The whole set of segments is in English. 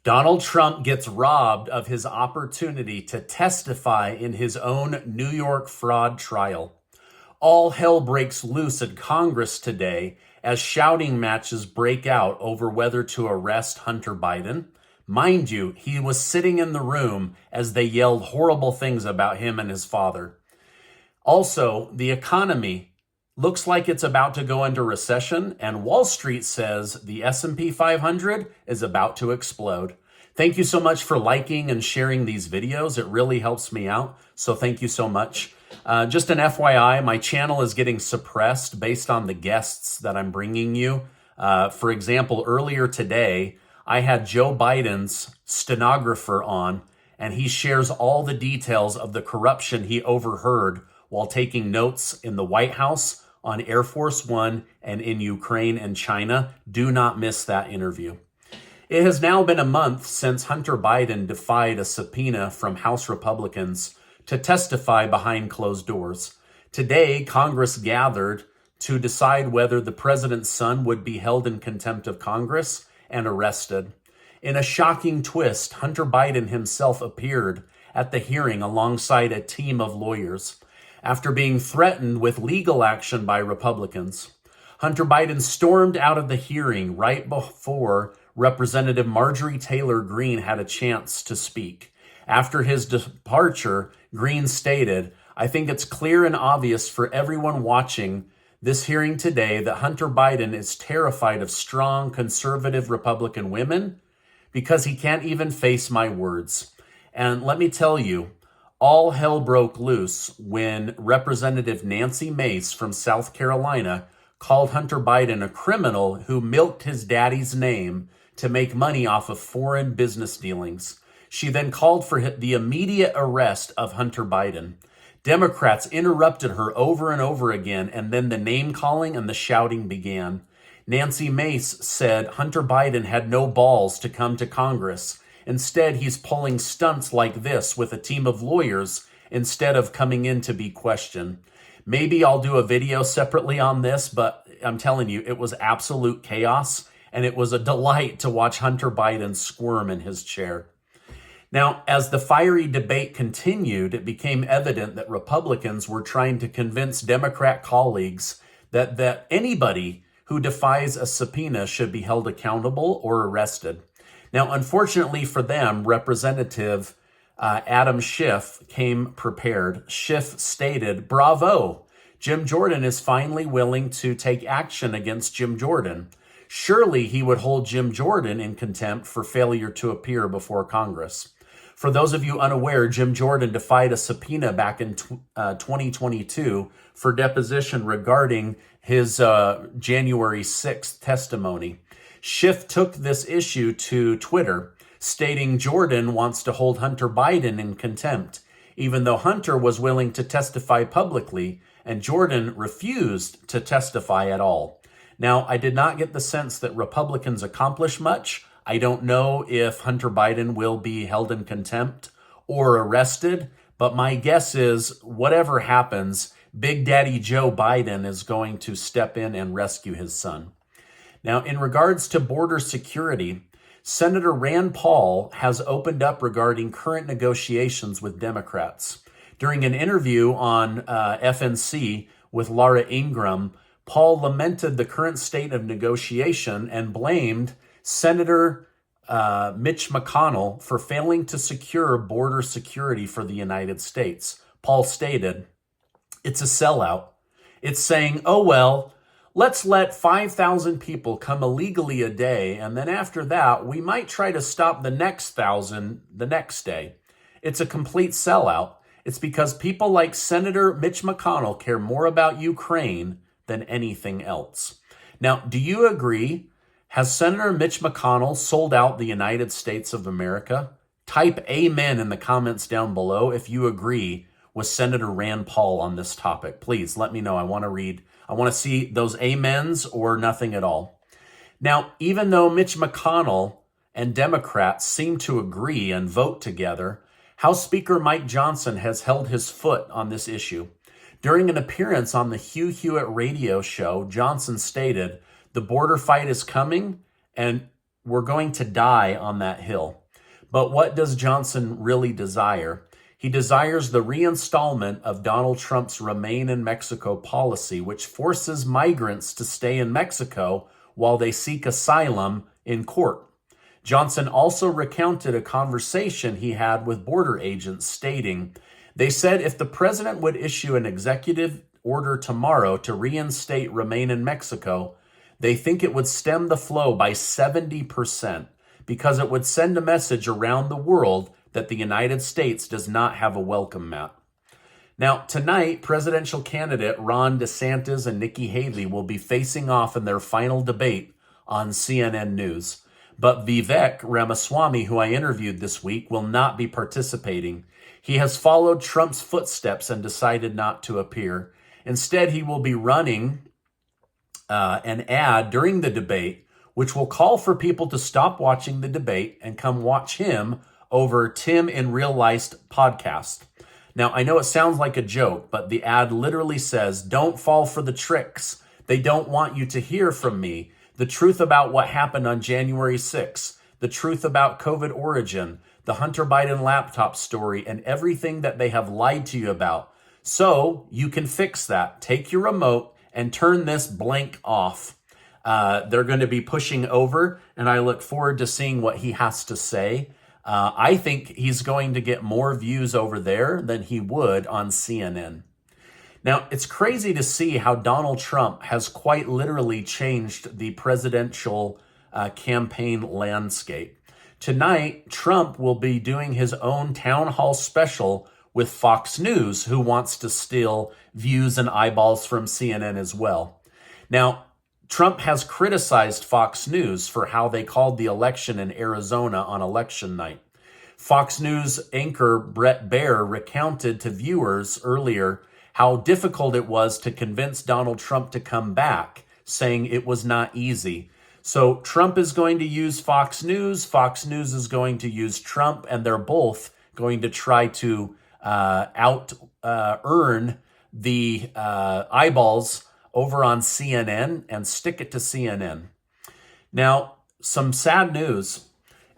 Donald Trump gets robbed of his opportunity to testify in his own New York fraud trial. All hell breaks loose in Congress today as shouting matches break out over whether to arrest Hunter Biden. Mind you, he was sitting in the room as they yelled horrible things about him and his father. Also, the economy looks like it's about to go into recession, and Wall Street says the S&P 500 is about to explode. Thank you so much for liking and sharing these videos. It really helps me out, so thank you so much. Just an FYI, my channel is getting suppressed based on the guests that I'm bringing you. For example, earlier today, I had Joe Biden's stenographer on, and he shares all the details of the corruption he overheard while taking notes in the White House, on Air Force One, and in Ukraine and China. Do not miss that interview. It has now been a month since Hunter Biden defied a subpoena from House Republicans to testify behind closed doors. Today, Congress gathered to decide whether the president's son would be held in contempt of Congress and arrested. In a shocking twist, Hunter Biden himself appeared at the hearing alongside a team of lawyers. After being threatened with legal action by Republicans, Hunter Biden stormed out of the hearing right before Representative Majorie Taylor Greene had a chance to speak. After his departure, Greene stated, "I think it's clear and obvious for everyone watching this hearing today that Hunter Biden is terrified of strong conservative Republican women because he can't even face my words." And let me tell you, all hell broke loose when Representative Nancy Mace from South Carolina called Hunter Biden a criminal who milked his daddy's name to make money off of foreign business dealings. She then called for the immediate arrest of Hunter Biden. Democrats interrupted her over and over again, and then the name-calling and the shouting began. Nancy Mace said Hunter Biden had no balls to come to Congress. Instead, he's pulling stunts like this with a team of lawyers instead of coming in to be questioned. Maybe I'll do a video separately on this, but I'm telling you, it was absolute chaos, and it was a delight to watch Hunter Biden squirm in his chair. Now, as the fiery debate continued, it became evident that Republicans were trying to convince Democrat colleagues that anybody who defies a subpoena should be held accountable or arrested. Now, unfortunately for them, Representative Adam Schiff came prepared. Schiff stated, "Bravo! Jim Jordan is finally willing to take action against Jim Jordan. Surely he would hold Jim Jordan in contempt for failure to appear before Congress." For those of you unaware, Jim Jordan defied a subpoena back in 2022 for deposition regarding his January 6th testimony. Schiff took this issue to Twitter, stating Jordan wants to hold Hunter Biden in contempt, even though Hunter was willing to testify publicly and Jordan refused to testify at all. Now, I did not get the sense that Republicans accomplished much. I don't know if Hunter Biden will be held in contempt or arrested, but my guess is whatever happens, Big Daddy Joe Biden is going to step in and rescue his son. Now, in regards to border security, Senator Rand Paul has opened up regarding current negotiations with Democrats. During an interview on FNC with Laura Ingraham, Paul lamented the current state of negotiation and blamed Senator Mitch McConnell for failing to secure border security for the United States. Paul stated, "It's a sellout. It's saying, oh, well, let's let 5,000 people come illegally a day, and then after that, we might try to stop the next 1,000 the next day. It's a complete sellout. It's because people like Senator Mitch McConnell care more about Ukraine than anything else." Now, do you agree? Has Senator Mitch McConnell sold out the United States of America? Type amen in the comments down below if you agree with Senator Rand Paul on this topic. Please let me know. I want to see those amens or nothing at all. Now, even though Mitch McConnell and Democrats seem to agree and vote together, House Speaker Mike Johnson has held his foot on this issue. During an appearance on the Hugh Hewitt radio show, Johnson stated, "The border fight is coming, and we're going to die on that hill. But what does Johnson really desire? He desires the reinstallment of Donald Trump's Remain in Mexico policy, which forces migrants to stay in Mexico while they seek asylum in court. Johnson also recounted a conversation he had with border agents stating, they said if the president would issue an executive order tomorrow to reinstate Remain in Mexico, they think it would stem the flow by 70% because it would send a message around the world that the United States does not have a welcome mat. Now, tonight, presidential candidate Ron DeSantis and Nikki Haley will be facing off in their final debate on CNN News. But Vivek Ramaswamy, who I interviewed this week, will not be participating. He has followed Trump's footsteps and decided not to appear. Instead, he will be running an ad during the debate, which will call for people to stop watching the debate and come watch him over Tim in Real Life podcast. Now, I know it sounds like a joke, but the ad literally says, don't fall for the tricks. They don't want you to hear from me. The truth about what happened on January 6th, the truth about COVID origin, the Hunter Biden laptop story, and everything that they have lied to you about. So you can fix that. Take your remote and turn this blank off. They're going to be pushing over, and I look forward to seeing what he has to say. I think he's going to get more views over there than he would on CNN. Now, it's crazy to see how Donald Trump has quite literally changed the presidential campaign landscape. Tonight, Trump will be doing his own town hall special with Fox News, who wants to steal views and eyeballs from CNN as well. Now, Trump has criticized Fox News for how they called the election in Arizona on election night. Fox News anchor Brett Baer recounted to viewers earlier how difficult it was to convince Donald Trump to come back, saying it was not easy. So Trump is going to use Fox News is going to use Trump, and they're both going to try to earn the eyeballs over on CNN and stick it to CNN. Now, some sad news.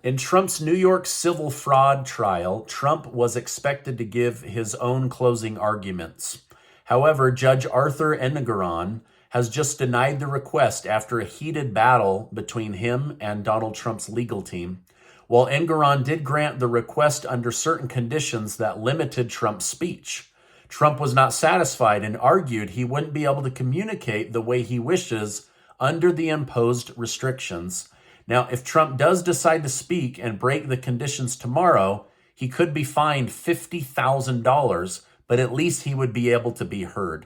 In Trump's New York civil fraud trial, Trump was expected to give his own closing arguments. However, Judge Arthur Engoron has just denied the request after a heated battle between him and Donald Trump's legal team. While Engoron did grant the request under certain conditions that limited Trump's speech, Trump was not satisfied and argued he wouldn't be able to communicate the way he wishes under the imposed restrictions. Now, if Trump does decide to speak and break the conditions tomorrow, he could be fined $50,000, but at least he would be able to be heard.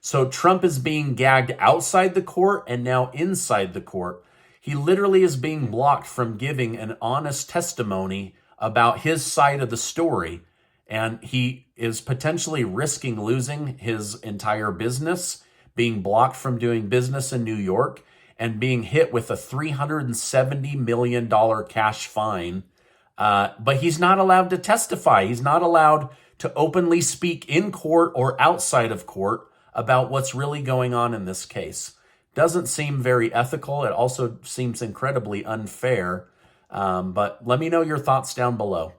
So Trump is being gagged outside the court and now inside the court. He literally is being blocked from giving an honest testimony about his side of the story. And he is potentially risking losing his entire business, being blocked from doing business in New York, and being hit with a $370 million cash fine. But he's not allowed to testify. He's not allowed to openly speak in court or outside of court about what's really going on in this case. Doesn't seem very ethical. It also seems incredibly unfair. But let me know your thoughts down below.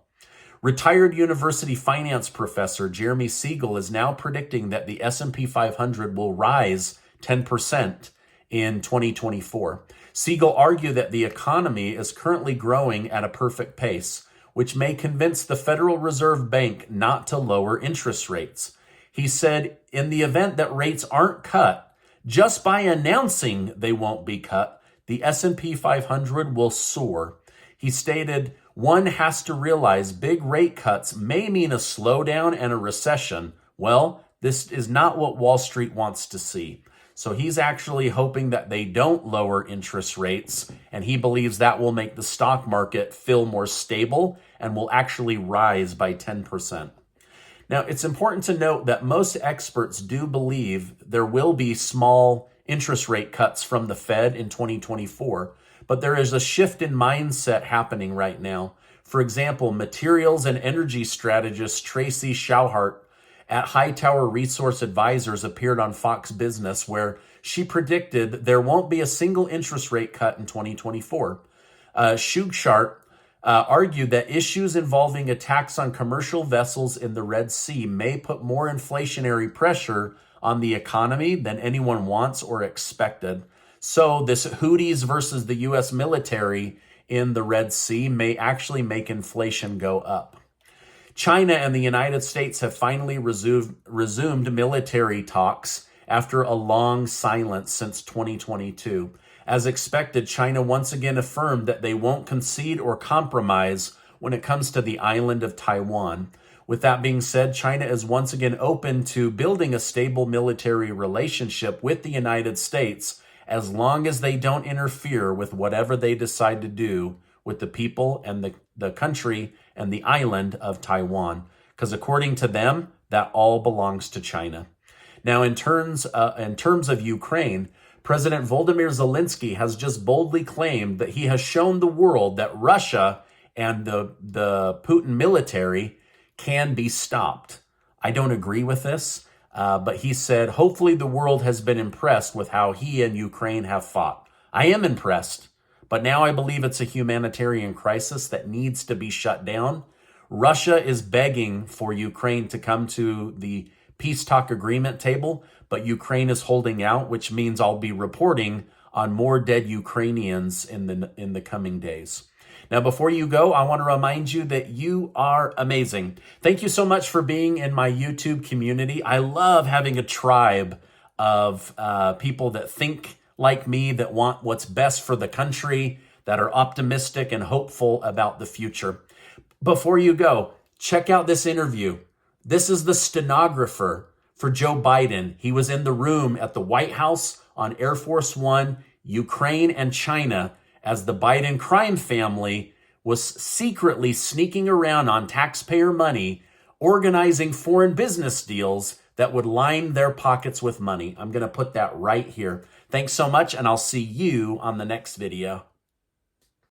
Retired university finance professor Jeremy Siegel is now predicting that the S&P 500 will rise 10% in 2024. Siegel argued that the economy is currently growing at a perfect pace, which may convince the Federal Reserve Bank not to lower interest rates. He said, in the event that rates aren't cut, just by announcing they won't be cut, the S&P 500 will soar. He stated, one has to realize big rate cuts may mean a slowdown and a recession. Well, this is not what Wall Street wants to see. So he's actually hoping that they don't lower interest rates, and he believes that will make the stock market feel more stable and will actually rise by 10%. Now, it's important to note that most experts do believe there will be small interest rate cuts from the Fed in 2024, but there is a shift in mindset happening right now. For example, materials and energy strategist Tracy Schauhart at Hightower Resource Advisors appeared on Fox Business, where she predicted there won't be a single interest rate cut in 2024. Shugshart argued that issues involving attacks on commercial vessels in the Red Sea may put more inflationary pressure on the economy than anyone wants or expected. So this Houthis versus the U.S. military in the Red Sea may actually make inflation go up. China and the United States have finally resumed military talks after a long silence since 2022. As expected, China once again affirmed that they won't concede or compromise when it comes to the island of Taiwan. With that being said, China is once again open to building a stable military relationship with the United States as long as they don't interfere with whatever they decide to do with the people and the country and the island of Taiwan. Because according to them, that all belongs to China. Now, in terms of Ukraine, President Volodymyr Zelensky has just boldly claimed that he has shown the world that Russia and the Putin military can be stopped. I don't agree with this, but he said, hopefully the world has been impressed with how he and Ukraine have fought. I am impressed, but now I believe it's a humanitarian crisis that needs to be shut down. Russia is begging for Ukraine to come to the peace talk agreement table, but Ukraine is holding out, which means I'll be reporting on more dead Ukrainians in the coming days. Now, before you go, I want to remind you that you are amazing. Thank you so much for being in my YouTube community. I love having a tribe of people that think like me, that want what's best for the country, that are optimistic and hopeful about the future. Before you go, check out this interview. This is the stenographer for Joe Biden. He was in the room at the White House on Air Force One, Ukraine and China, as the Biden crime family was secretly sneaking around on taxpayer money, organizing foreign business deals that would line their pockets with money. I'm going to put that right here. Thanks so much, and I'll see you on the next video.